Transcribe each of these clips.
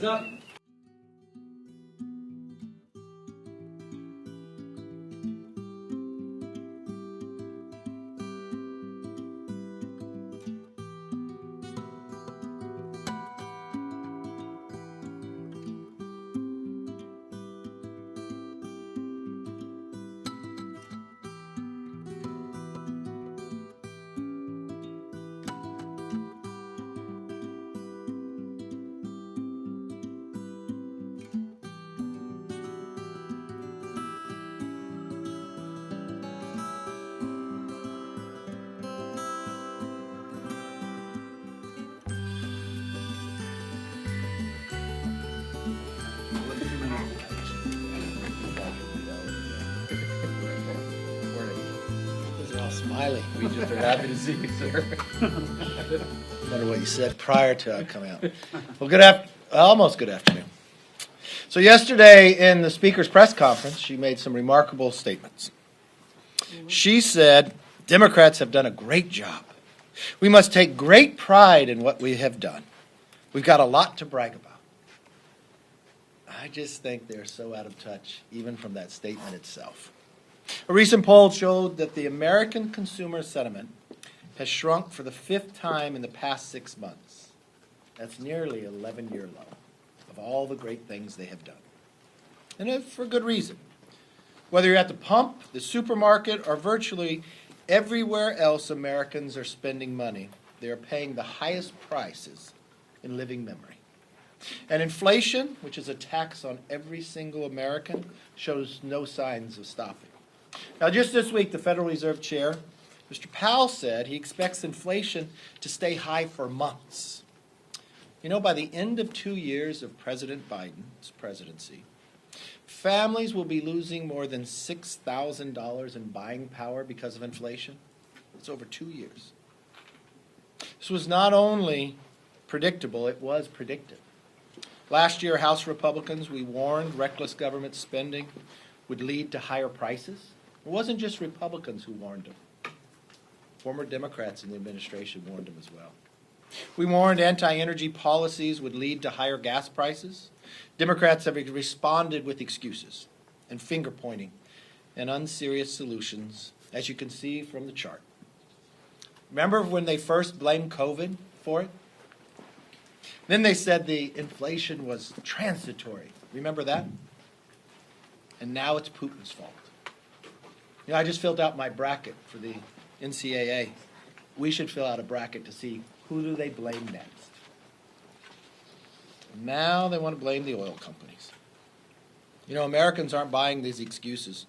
Hands up. Smiling. We just are happy to see you, sir. Wonder what you said prior to coming out. Well, almost good afternoon. So yesterday in the Speaker's press conference, she made some remarkable statements. She said, Democrats have done a great job. We must take great pride in what we have done. We've got a lot to brag about. I just think they're so out of touch, even from that statement itself. A recent poll showed that the American consumer sentiment has shrunk for the 5th time in the past 6 months. That's nearly an 11-year low of all the great things they have done. And for good reason. Whether you're at the pump, the supermarket, or virtually everywhere else Americans are spending money, they are paying the highest prices in living memory. And inflation, which is a tax on every single American, shows no signs of stopping. Now, just this week, the Federal Reserve Chair, Mr. Powell, said he expects inflation to stay high for months. You know, by the end of 2 years of President Biden's presidency, families will be losing more than $6,000 in buying power because of inflation. It's over 2 years. This was not only predictable, it was predicted. Last year, House Republicans, we warned reckless government spending would lead to higher prices. It wasn't just Republicans who warned them. Former Democrats in the administration warned them as well. We warned anti-energy policies would lead to higher gas prices. Democrats have responded with excuses and finger-pointing and unserious solutions, as you can see from the chart. Remember when they first blamed COVID for it? Then they said the inflation was transitory. Remember that? And now it's Putin's fault. You know, I just filled out my bracket for the NCAA. We should fill out a bracket to see who do they blame next. Now they want to blame the oil companies. You know, Americans aren't buying these excuses,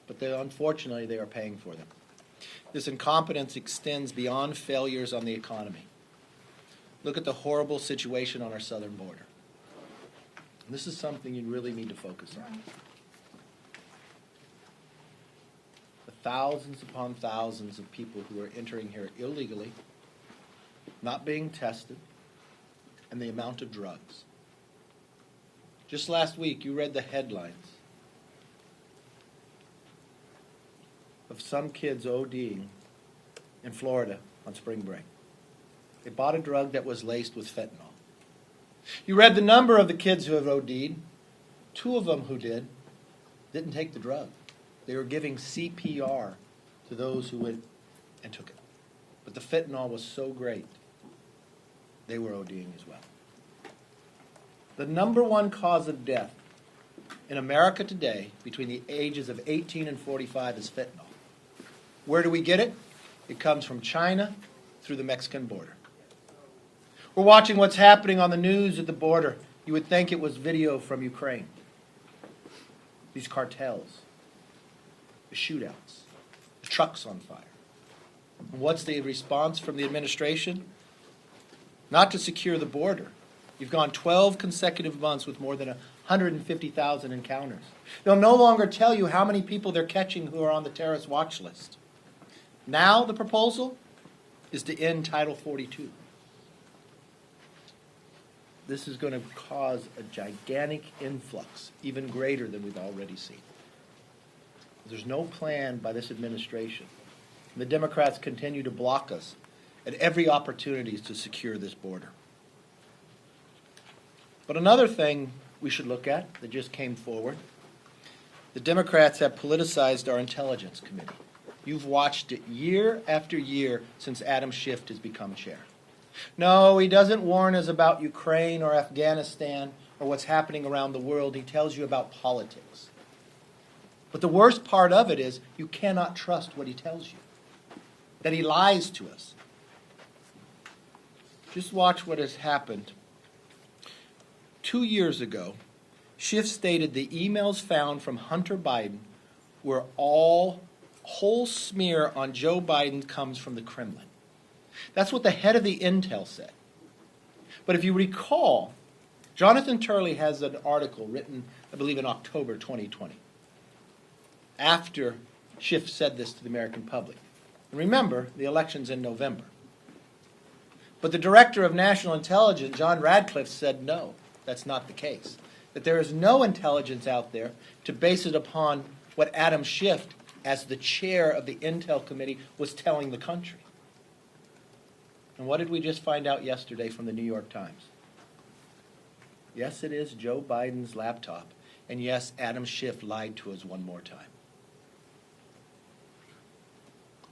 but unfortunately they are paying for them. This incompetence extends beyond failures on the economy. Look at the horrible situation on our southern border. And this is something you really need to focus on. The thousands upon thousands of people who are entering here illegally, not being tested, and the amount of drugs. Just last week, you read the headlines of some kids ODing in Florida on spring break. They bought a drug that was laced with fentanyl. You read the number of the kids who have OD'd. 2 of them who didn't take the drug. They were giving CPR to those who went and took it. But the fentanyl was so great, they were ODing as well. The number 1 cause of death in America today between the ages of 18 and 45 is fentanyl. Where do we get it? It comes from China through the Mexican border. We're watching what's happening on the news at the border. You would think it was video from Ukraine. These cartels, the shootouts, the trucks on fire. And what's the response from the administration? Not to secure the border. You've gone 12 consecutive months with more than 150,000 encounters. They'll no longer tell you how many people they're catching who are on the terrorist watch list. Now the proposal is to end Title 42. This is going to cause a gigantic influx, even greater than we've already seen. There's no plan by this administration. And the Democrats continue to block us at every opportunity to secure this border. But another thing we should look at that just came forward, the Democrats have politicized our Intelligence Committee. You've watched it year after year since Adam Schiff has become chair. No, he doesn't warn us about Ukraine or Afghanistan or what's happening around the world. He tells you about politics. But the worst part of it is you cannot trust what he tells you, that he lies to us. Just watch what has happened. 2 years ago, Schiff stated the emails found from Hunter Biden were whole smear on Joe Biden comes from the Kremlin. That's what the head of the Intel said. But if you recall, Jonathan Turley has an article written, I believe, in October 2020, after Schiff said this to the American public. And remember, the election's in November. But the director of national intelligence, John Radcliffe, said no, that's not the case. That there is no intelligence out there to base it upon what Adam Schiff, as the chair of the Intel Committee, was telling the country. And what did we just find out yesterday from the New York Times? Yes, it is Joe Biden's laptop. And yes, Adam Schiff lied to us one more time.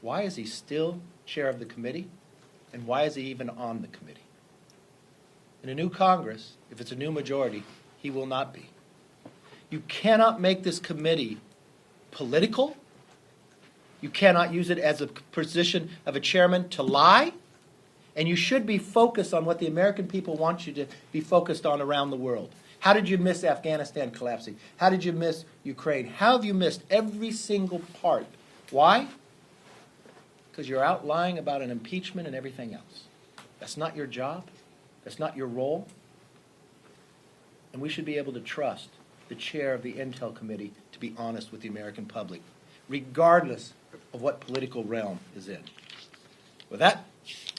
Why is he still chair of the committee? And why is he even on the committee? In a new Congress, if it's a new majority, he will not be. You cannot make this committee political. You cannot use it as a position of a chairman to lie. And you should be focused on what the American people want you to be focused on around the world. How did you miss Afghanistan collapsing? How did you miss Ukraine? How have you missed every single part? Why? Because you're out lying about an impeachment and everything else. That's not your job. That's not your role. And we should be able to trust the chair of the Intel Committee to be honest with the American public, regardless of what political realm is in. With that,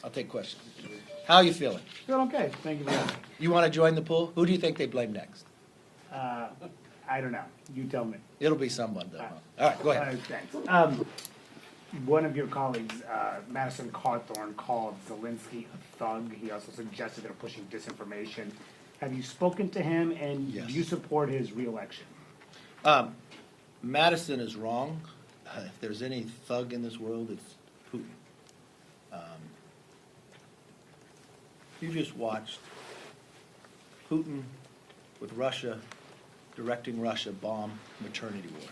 I'll take questions. How are you feeling? Feeling okay. Thank you very much. You want to join the pool? Who do you think they blame next? I don't know. You tell me. It'll be someone, though. All right, go ahead. Thanks. One of your colleagues, Madison Cawthorn, called Zelensky a thug. He also suggested they're pushing disinformation. Have you spoken to him, and Yes. do you support his reelection? Madison is wrong. If there's any thug in this world, it's Putin. You just watched Putin with Russia, directing Russia bomb maternity ward.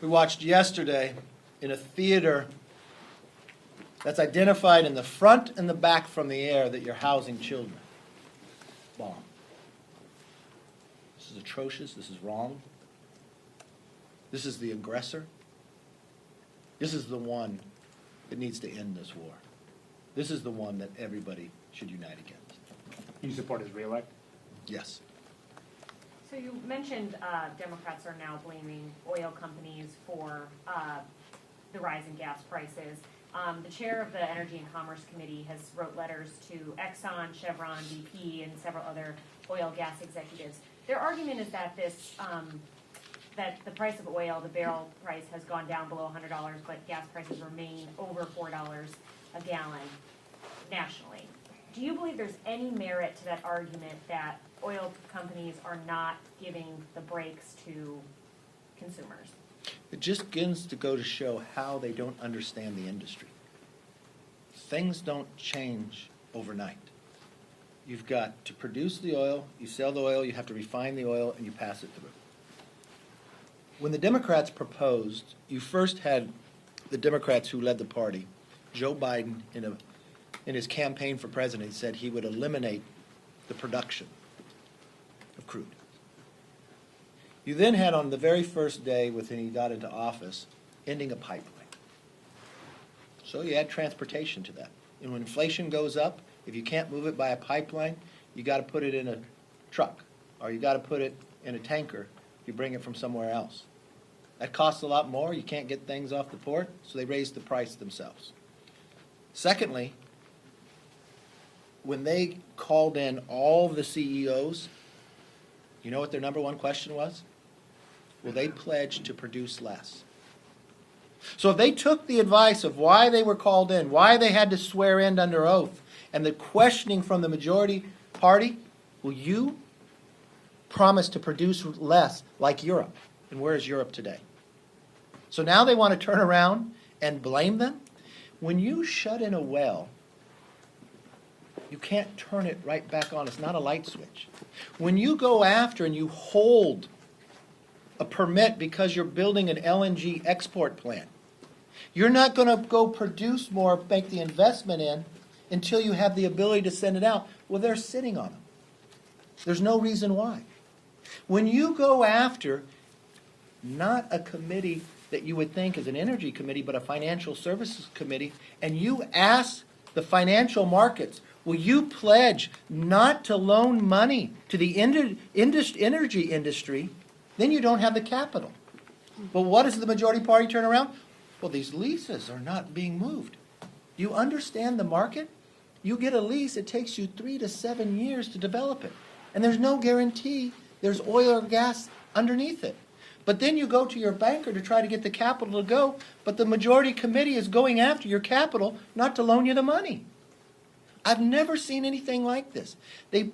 We watched yesterday in a theater that's identified in the front and the back from the air that you're housing children. Bomb. This is atrocious. This is wrong. This is the aggressor. This is the one that needs to end this war. This is the one that everybody should unite against. You support his reelect? Yes. So you mentioned Democrats are now blaming oil companies for the rise in gas prices. The chair of the Energy and Commerce Committee has wrote letters to Exxon, Chevron, BP, and several other oil gas executives. Their argument is that that the price of oil, the barrel price, has gone down below $100, but gas prices remain over $4 a gallon nationally. Do you believe there's any merit to that argument that oil companies are not giving the breaks to consumers? It just begins to go to show how they don't understand the industry. Things don't change overnight. You've got to produce the oil, you sell the oil, you have to refine the oil, and you pass it through. When the Democrats proposed, you first had the Democrats who led the party, Joe Biden, in his campaign for president, said he would eliminate the production of crude. You then had on the very first day within he got into office, ending a pipeline. So you add transportation to that. And when inflation goes up, if you can't move it by a pipeline, you got to put it in a truck, or you got to put it in a tanker. You bring it from somewhere else. That costs a lot more. You can't get things off the port, so they raise the price themselves. Secondly, when they called in all the CEOs, you know what their number one question was? Will they pledge to produce less? So if they took the advice of why they were called in, why they had to swear in under oath, and the questioning from the majority party, will you promised to produce less like Europe. And where is Europe today? So now they want to turn around and blame them? When you shut in a well, you can't turn it right back on. It's not a light switch. When you go after and you hold a permit because you're building an LNG export plant, you're not going to go produce more, make the investment in, until you have the ability to send it out. Well, they're sitting on them. There's no reason why. When you go after not a committee that you would think is an energy committee, but a financial services committee, and you ask the financial markets, will you pledge not to loan money to the energy industry, then you don't have the capital. But what does the majority party turn around? Well, these leases are not being moved. You understand the market? You get a lease, it takes you 3 to 7 years to develop it. And there's no guarantee there's oil or gas underneath it. But then you go to your banker to try to get the capital to go, but the majority committee is going after your capital not to loan you the money. I've never seen anything like this. They've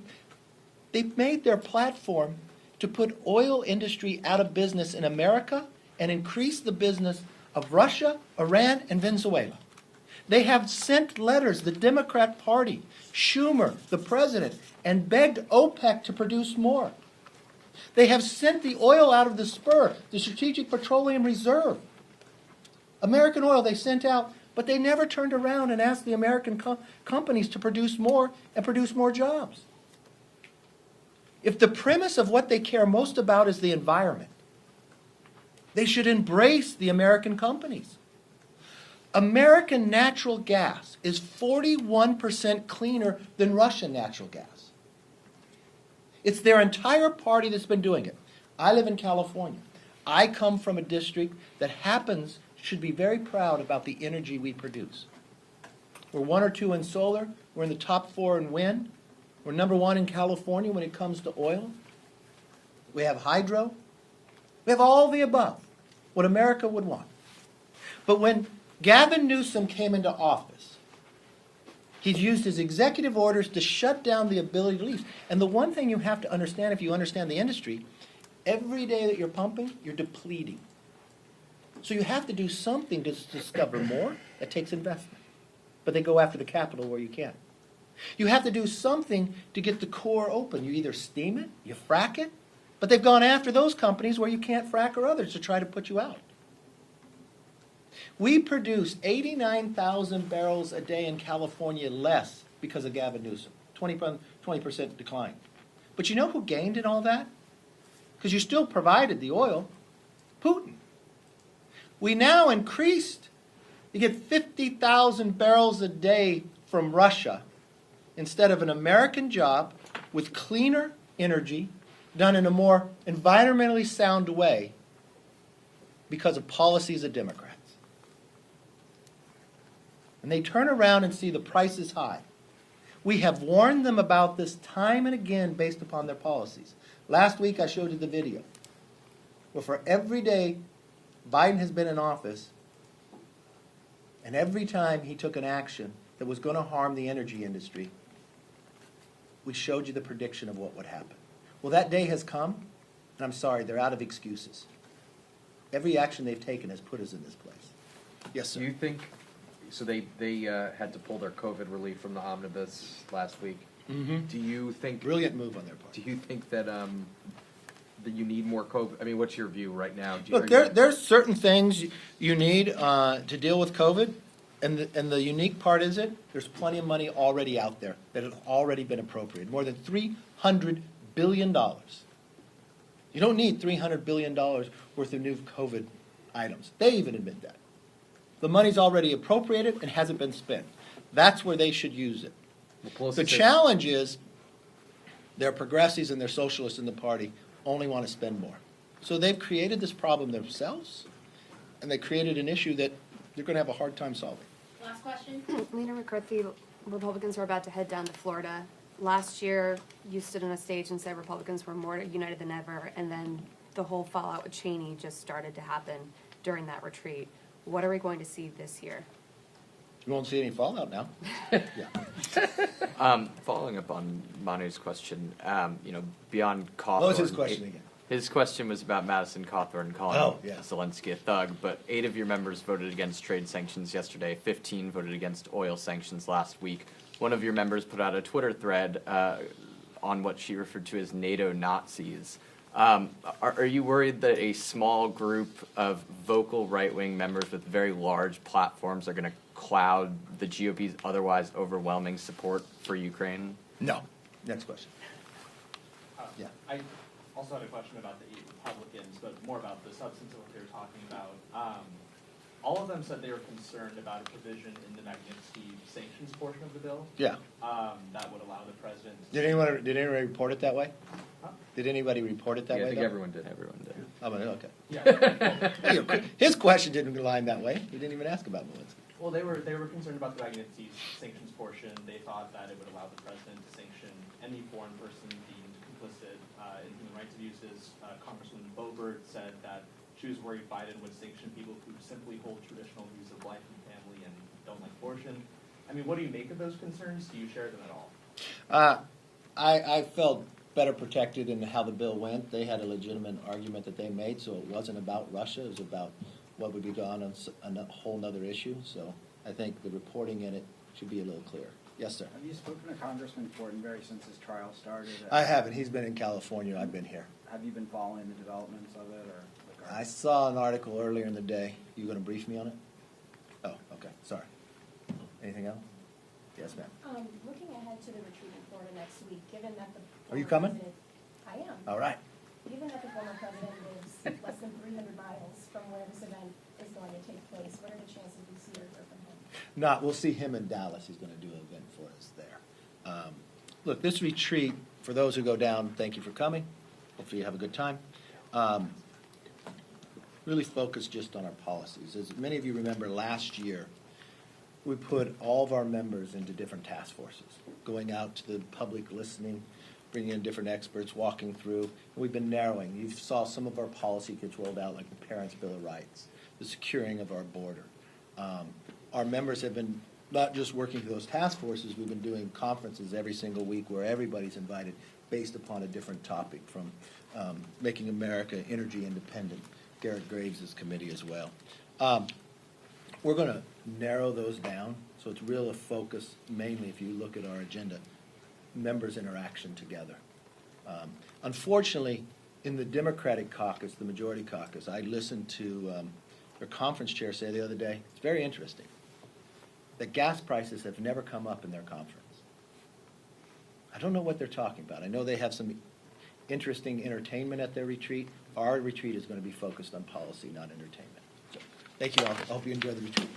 made their platform to put oil industry out of business in America and increase the business of Russia, Iran, and Venezuela. They have sent letters, the Democrat Party, Schumer, the president, and begged OPEC to produce more. They have sent the oil out of the spur, the Strategic Petroleum Reserve. American oil they sent out, but they never turned around and asked the American companies to produce more and produce more jobs. If the premise of what they care most about is the environment, they should embrace the American companies. American natural gas is 41% cleaner than Russian natural gas. It's their entire party that's been doing it. I live in California. I come from a district that should be very proud about the energy we produce. We're 1 or 2 in solar. We're in the top 4 in wind. We're number 1 in California when it comes to oil. We have hydro. We have all the above, what America would want. But when Gavin Newsom came into office, he's used his executive orders to shut down the ability to lease. And the one thing you have to understand, if you understand the industry, every day that you're pumping, you're depleting. So you have to do something to discover more. That takes investment. But they go after the capital where you can. You have to do something to get the core open. You either steam it, you frack it, but they've gone after those companies where you can't frack or others to try to put you out. We produce 89,000 barrels a day in California less because of Gavin Newsom, 20% decline. But you know who gained in all that? Because you still provided the oil, Putin. We now increased, you get 50,000 barrels a day from Russia instead of an American job with cleaner energy done in a more environmentally sound way because of policies of Democrats. And they turn around and see the price is high. We have warned them about this time and again based upon their policies. Last week I showed you the video where for every day Biden has been in office and every time he took an action that was going to harm the energy industry, we showed you the prediction of what would happen. Well, that day has come, and I'm sorry, they're out of excuses. Every action they've taken has put us in this place. Yes, sir. Do you think, so they had to pull their COVID relief from the omnibus last week. Mm-hmm. Do you think... Brilliant move on their part. Do you think that that you need more COVID? I mean, what's your view right now? Look, there's certain things you need to deal with COVID, and the unique part is there's plenty of money already out there that has already been appropriated, more than $300 billion. You don't need $300 billion worth of new COVID items. They even admit that. The money's already appropriated and hasn't been spent. That's where they should use it. The challenge is their progressives and their socialists in the party only want to spend more. So they've created this problem themselves, and they created an issue that they're going to have a hard time solving. Last question. Leader McCarthy, Republicans are about to head down to Florida. Last year, you stood on a stage and said Republicans were more united than ever, and then the whole fallout with Cheney just started to happen during that retreat. What are we going to see this year? You won't see any fallout now. Following up on Manu's question, beyond Cawthorn. What was his question again? His question was about Madison Cawthorn calling Zelensky a thug, but 8 of your members voted against trade sanctions yesterday, 15 voted against oil sanctions last week. One of your members put out a Twitter thread on what she referred to as NATO Nazis. Are you worried that a small group of vocal right-wing members with very large platforms are going to cloud the GOP's otherwise overwhelming support for Ukraine? No. Next question. Yeah. I also had a question about the 8 Republicans, but more about the substance of what they were talking about. All of them said they were concerned about a provision in the Magnitsky sanctions portion of the bill. Yeah. That would allow the president. Did anybody report it that way? Huh? Did anybody report it that way? I think though? everyone did. Everyone did. Oh, okay. Yeah. His question didn't align that way. He didn't even ask about Zelensky. Well, they were concerned about the Magnitsky sanctions portion. They thought that it would allow the president to sanction any foreign person deemed complicit in human rights abuses. Congresswoman Boebert said that she was worried Biden would sanction people who simply hold traditional views of life and family and don't like abortion. I mean, what do you make of those concerns? Do you share them at all? I felt better protected in how the bill went. They had a legitimate argument that they made, so it wasn't about Russia. It was about what would be done on a whole other issue. So I think the reporting in it should be a little clearer. Yes, sir. Have you spoken to Congressman Fortenberry since his trial started? I haven't. He's been in California. I've been here. Have you been following the developments of it, or? I saw an article earlier in the day. You going to brief me on it? Oh, okay. Sorry. Anything else? Yes, ma'am. Looking ahead to the retreat in Florida next week, given that the Are you former coming? president- I am. All right. Given that the former president lives less than 300 miles from where this event is going to take place, what are the chances we see or hear from him? We'll see him in Dallas. He's going to do an event for us there. Look, this retreat, for those who go down, thank you for coming. Hopefully you have a good time. Really focus just on our policies. As many of you remember, last year, we put all of our members into different task forces, going out to the public, listening, bringing in different experts, walking through. And we've been narrowing. You saw some of our policy gets rolled out, like the Parents' Bill of Rights, the securing of our border. Our members have been not just working through those task forces, we've been doing conferences every single week where everybody's invited based upon a different topic, from making America energy independent. Garrett Graves' committee as well. We're going to narrow those down, so it's real a focus, mainly if you look at our agenda, members' interaction together. Unfortunately, in the Democratic caucus, the majority caucus, I listened to their conference chair say the other day, it's very interesting, that gas prices have never come up in their conference. I don't know what they're talking about. I know they have some interesting entertainment at their retreat. Our retreat is going to be focused on policy, not entertainment. So, thank you all. I hope you enjoy the retreat.